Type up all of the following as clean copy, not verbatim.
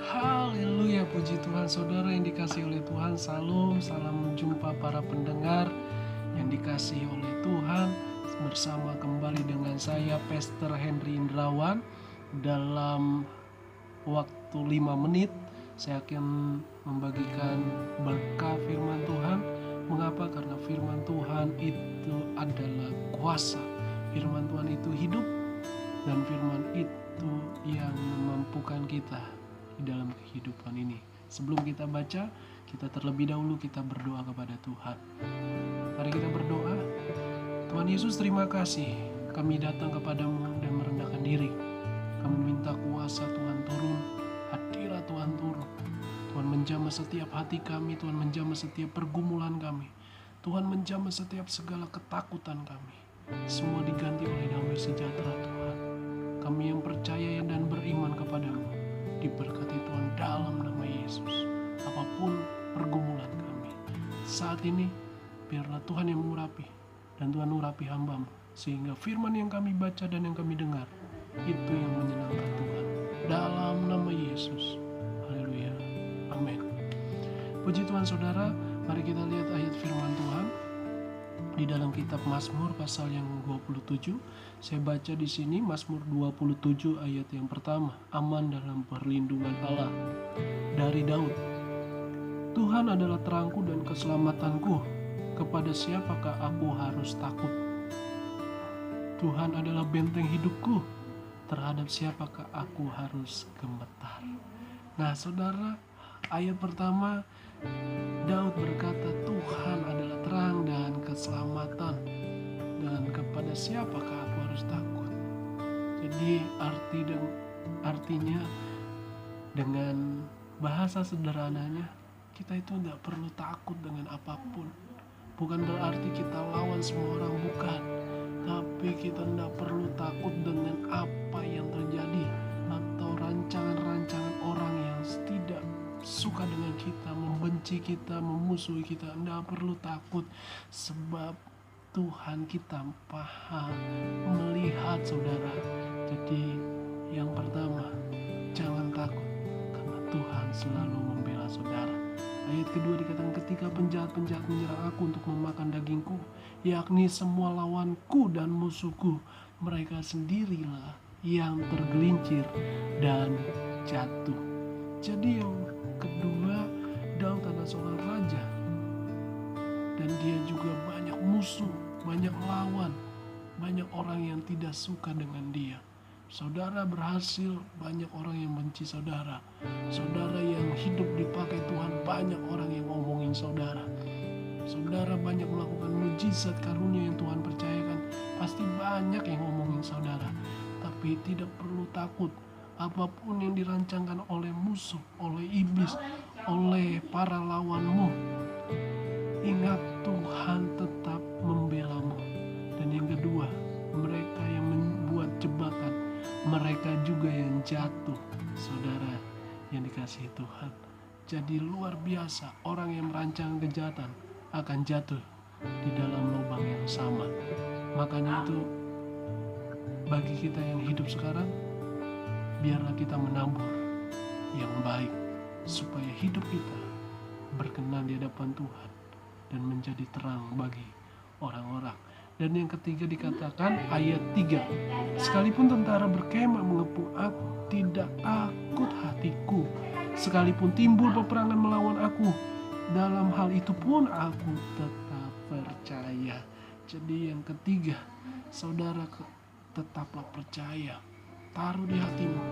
Haleluya, puji Tuhan. Saudara yang dikasihi oleh Tuhan, salam jumpa para pendengar yang dikasihi oleh Tuhan. Bersama kembali dengan saya Pastor Henry Indrawan. Dalam waktu 5 menit saya akan membagikan berkah firman Tuhan. Mengapa? Karena firman Tuhan itu adalah kuasa. Firman Tuhan itu hidup, dan firman itu yang memampukan kita di dalam kehidupan ini. Sebelum kita baca, kita terlebih dahulu kita berdoa kepada Tuhan. Mari kita berdoa. Tuhan Yesus, terima kasih kami datang kepadamu dan merendahkan diri. Kami minta kuasa Tuhan turun, hadirat Tuhan turun. Tuhan menjamah setiap hati kami, Tuhan menjamah setiap pergumulan kami. Tuhan menjamah setiap segala ketakutan kami. Semua diganti oleh damai sejahtera Tuhan. Kami yang percaya dan beriman kepadamu, diberkati Tuhan dalam nama Yesus. Apapun pergumulan kami saat ini, biarlah Tuhan yang mengurapi, dan Tuhan urapi hamba-Mu, sehingga firman yang kami baca dan yang kami dengar itu yang menyenangkan Tuhan. Dalam nama Yesus. Haleluya. Amin. Puji Tuhan saudara, mari kita lihat ayat firman Tuhan di dalam kitab Mazmur pasal yang 27. Saya baca di sini Mazmur 27 ayat yang pertama. Aman dalam perlindungan Allah. Dari Daud. Tuhan adalah terangku dan keselamatanku. Kepada siapakah aku harus takut? Tuhan adalah benteng hidupku. Terhadap siapakah aku harus gemetar? Nah saudara, ayat pertama Daud berkata, Tuhan adalah terang dan keselamatan, dan kepada siapakah aku harus takut? Jadi artinya dengan bahasa sederhananya, kita itu tidak perlu takut dengan apapun. Bukan berarti kita lawan semua orang, bukan. Tapi kita tidak perlu takut dengan apa yang terjadi, atau rancangan-rancangan orang yang tidak suka dengan kita, membenci kita, memusuhi kita. Tidak perlu takut, sebab Tuhan kita paham, melihat saudara. Jadi yang pertama, jangan takut, karena Tuhan selalu membela saudara. Ayat kedua dikatakan, ketika penjahat-penjahat menyerang aku untuk memakan dagingku, yakni semua lawanku dan musuhku, mereka sendirilah yang tergelincir dan jatuh. Jadi yang kedua, Daud adalah seorang raja, dan dia juga banyak musuh, banyak lawan, banyak orang yang tidak suka dengan dia. Saudara berhasil, banyak orang yang benci saudara. Saudara yang hidup dipakai Tuhan, banyak orang yang ngomongin saudara. Saudara banyak melakukan mujizat karunia yang Tuhan percayakan, pasti banyak yang ngomongin saudara. Tapi tidak perlu takut. Apapun yang dirancangkan oleh musuh, oleh iblis, oleh para lawanmu, ingat Tuhan tetap membelamu. Dan yang kedua, mereka yang membuat jebakan, mereka juga yang jatuh. Saudara yang dikasihi Tuhan, jadi luar biasa, orang yang merancang kejahatan akan jatuh di dalam lubang yang sama. Makanya itu, bagi kita yang hidup sekarang, biarlah kita menabur yang baik, supaya hidup kita berkenan di hadapan Tuhan dan menjadi terang bagi orang-orang. Dan yang ketiga dikatakan ayat 3, sekalipun tentara berkemah mengepung aku, tidak takut hatiku. Sekalipun timbul peperangan melawan aku, dalam hal itu pun aku tetap percaya. Jadi yang ketiga, saudara, tetaplah percaya. Taruh di hatimu,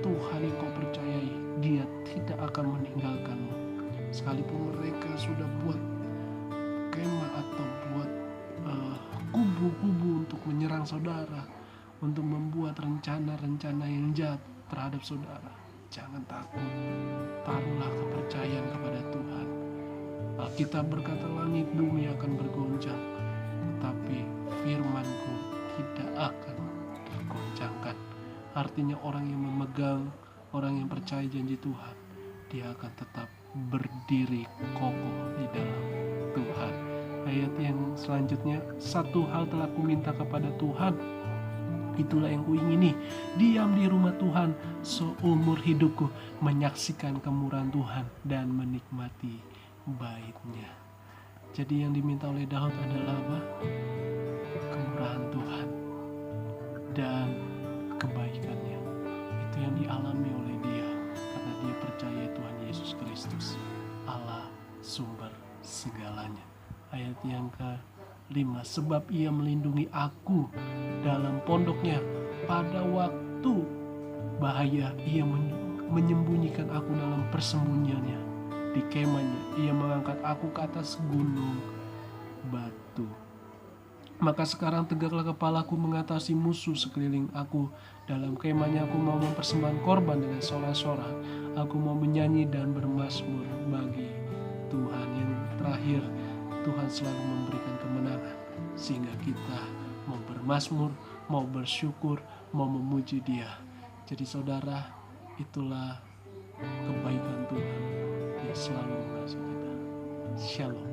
Tuhan yang kau percayai, Dia tidak akan meninggalkanmu. Sekalipun mereka sudah buat kemah atau buat kubu-kubu untuk menyerang saudara, untuk membuat rencana-rencana yang jahat terhadap saudara, jangan takut. Taruhlah kepercayaan kepada Tuhan. Alkitab berkata, langit bumi akan bergoncang, tetapi firman-Ku tidak akan tergoncangkan. Artinya orang yang memegang, orang yang percaya janji Tuhan, dia akan tetap berdiri kokoh di dalam Tuhan. Ayat yang selanjutnya, satu hal telah kuminta kepada Tuhan, Itulah yang kuingini, diam di rumah Tuhan seumur hidupku, menyaksikan kemurahan Tuhan dan menikmati bait-Nya. Jadi yang diminta oleh Daud adalah apa? Kemurahan Tuhan dan kebaikan-Nya. Itu yang dialami oleh dia karena dia percaya Tuhan Yesus Kristus, Allah sumber segalanya. Ayat yang ke-5, sebab ia melindungi aku dalam pondoknya, pada waktu bahaya ia menyembunyikan aku dalam persembunyiannya. Di kemahnya ia mengangkat aku ke atas gunung batu. Maka sekarang tegaklah kepalaku mengatasi musuh sekeliling aku. Dalam kemahnya aku mau mempersembahkan korban dengan sorak-sorak. Aku mau menyanyi dan bermazmur bagi Tuhan. Yang terakhir, Tuhan selalu memberikan kemenangan, sehingga kita mau bermazmur, mau bersyukur, mau memuji Dia. Jadi saudara, itulah kebaikan Tuhan yang selalu mengasihi kita. Shalom.